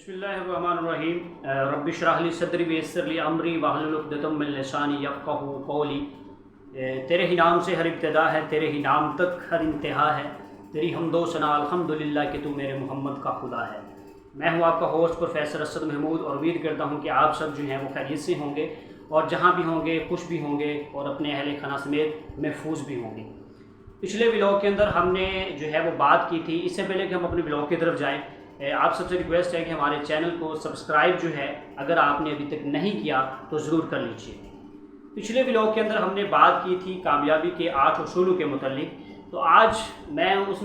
बिस्मिल्लाहिर्रहमानिर्रहीम। रब्बि इश्रह ली सदरी वयस्सिर ली अमरी वहलुल उक़दतम मिन लिसानी यफ़क़हू क़ौली। तेरे ही नाम से हर इब्तिदा है, तेरे ही नाम तक हर इंतहा है, तेरी हम्दो सना अल्हम्दुलिल्लाह कि तू मेरे मोहम्मद का खुदा है। मैं हूँ आपका होस्ट प्रोफेसर असद महमूद और उम्मीद करता हूँ कि आप सब जो हैं वो खैरियत से होंगे और जहाँ भी होंगे खुश भी होंगे और अपने अहल खाना समेत महफूज भी होंगे। पिछले व्लॉग के अंदर हमने जो है वो बात की थी। इससे पहले कि हम अपने व्लॉग की तरफ जाएँ, आप सबसे रिक्वेस्ट है कि हमारे चैनल को सब्सक्राइब जो है अगर आपने अभी तक नहीं किया तो ज़रूर कर लीजिए। पिछले व्लॉग के अंदर हमने बात की थी कामयाबी के 8 असूलों के मुतालिक। तो आज मैं उस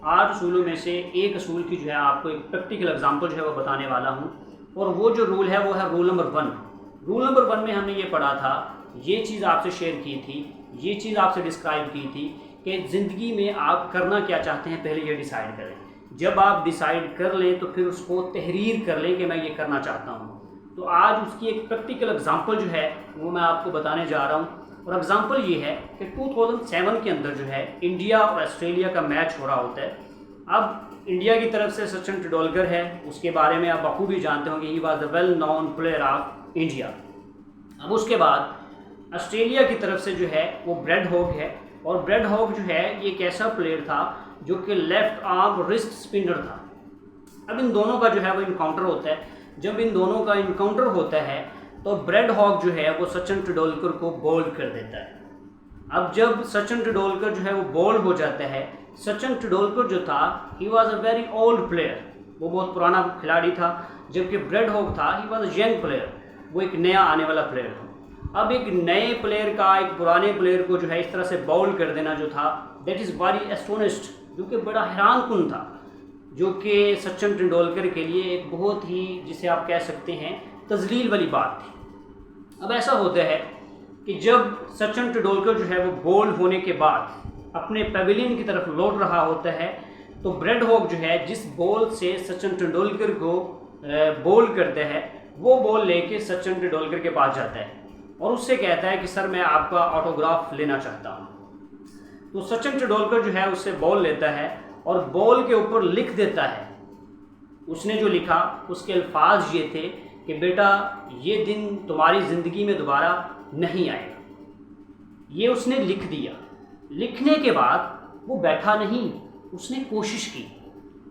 8 असूलों में से एक असूल की जो है आपको एक प्रैक्टिकल एग्जांपल जो है वो बताने वाला हूँ। और वो जो रूल है वो है रूल नंबर 1। रूल नंबर 1 में हमने ये पढ़ा था, ये चीज़ आपसे शेयर की थी, ये चीज़ आपसे डिस्क्राइब की थी कि ज़िंदगी में आप करना क्या चाहते हैं पहले ये डिसाइड करें। जब आप डिसाइड कर लें तो फिर उसको तहरीर कर लें कि मैं ये करना चाहता हूँ। तो आज उसकी एक प्रैक्टिकल एग्जांपल जो है वो मैं आपको बताने जा रहा हूँ। और एग्जांपल ये है कि 2007 के अंदर जो है इंडिया और ऑस्ट्रेलिया का मैच हो रहा होता है। अब इंडिया की तरफ से सचिन तेंदुलकर है, उसके बारे में आप बखूबी जानते होंगे, he was the well known player of India. अब उसके बाद ऑस्ट्रेलिया की तरफ से जो है वो ब्रेड हॉग है। और ब्रेड हॉग जो है ये एक ऐसा प्लेयर था जो कि लेफ़्ट आर्म रिस्ट स्पिनर था। अब इन दोनों का जो है वो इनकाउंटर होता है। जब इन दोनों का इनकाउंटर होता है तो ब्रेड हॉग जो है वो सचिन तेंदुलकर को बोल्ड कर देता है। अब जब सचिन तेंदुलकर जो है वो बोल्ड हो जाता है, सचिन तेंदुलकर जो था he was a very old player, वो बहुत पुराना खिलाड़ी था, जबकि ब्रेड हॉग था he was a young player, वो एक नया आने वाला प्लेयर था। अब एक नए प्लेयर का एक पुराने प्लेयर को जो है इस तरह से बाउल कर देना जो था, दैट इज़ वेरी एस्टोनिश्ड, जो कि बड़ा हैरान कुन था, जो कि सचिन तेंदुलकर के लिए एक बहुत ही, जिसे आप कह सकते हैं, तजलील वाली बात थी। अब ऐसा होता है कि जब सचिन तेंदुलकर जो है वो बोल्ड होने के बाद अपने पेविलियन की तरफ लौट रहा होता है तो ब्रेड हॉग जो है जिस बॉल से सचिन तेंदुलकर को बोल्ड करता है वो बॉल लेके सचिन तेंदुलकर के पास जाता है और उससे कहता है कि सर मैं आपका ऑटोग्राफ लेना चाहता हूँ। तो सचिन तेंदुलकर जो है उससे बॉल लेता है और बॉल के ऊपर लिख देता है। उसने जो लिखा उसके अल्फाज ये थे कि बेटा ये दिन तुम्हारी ज़िंदगी में दोबारा नहीं आएगा। ये उसने लिख दिया। लिखने के बाद वो बैठा नहीं, उसने कोशिश की।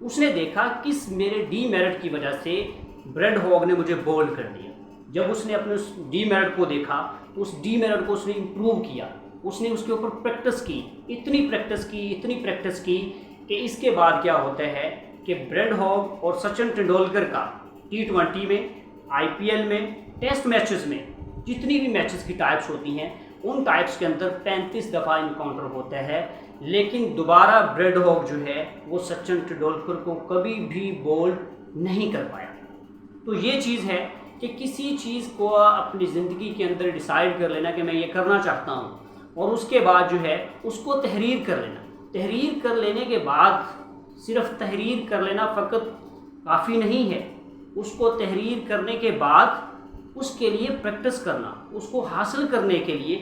उसने देखा किस मेरे डीमेरिट की वजह से ब्रेड हॉग ने मुझे बोल्ड कर दिया। जब उसने अपने उस डीमेरिट को देखा तो उस डीमेरिट को उसने इम्प्रूव किया, उसने उसके ऊपर प्रैक्टिस की, इतनी प्रैक्टिस की कि इसके बाद क्या होता है कि ब्रेड हॉग और सचिन तेंदुलकर का T20 में, IPL में, टेस्ट मैचेस में, जितनी भी मैचेस की टाइप्स होती हैं उन टाइप्स के अंदर 35 दफ़ा इनकाउंटर होता है, लेकिन दोबारा ब्रेड हॉग जो है वो सचिन तेंदुलकर को कभी भी बोल्ड नहीं कर पाया। तो ये चीज़ है कि किसी चीज़ को अपनी ज़िंदगी के अंदर डिसाइड कर लेना कि मैं ये करना चाहता हूँ और उसके बाद जो है उसको तहरीर कर लेना। तहरीर कर लेने के बाद सिर्फ तहरीर कर लेना फ़कत काफ़ी नहीं है, उसको तहरीर करने के बाद उसके लिए प्रैक्टिस करना, उसको हासिल करने के लिए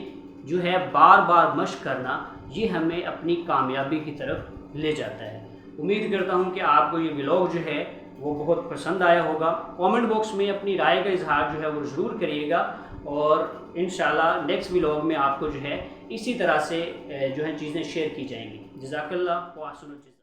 जो है बार बार मशक करना, ये हमें अपनी कामयाबी की तरफ ले जाता है। उम्मीद करता हूँ कि आपको ये व्लॉग जो है वो बहुत पसंद आया होगा। कमेंट बॉक्स में अपनी राय का इजहार जो है वो ज़रूर करिएगा और इंशाल्लाह नेक्स्ट व्लॉग में आपको जो है इसी तरह से जो है चीज़ें शेयर की जाएंगी। जज़ाकल्लाह व अहसनुल जज़ा।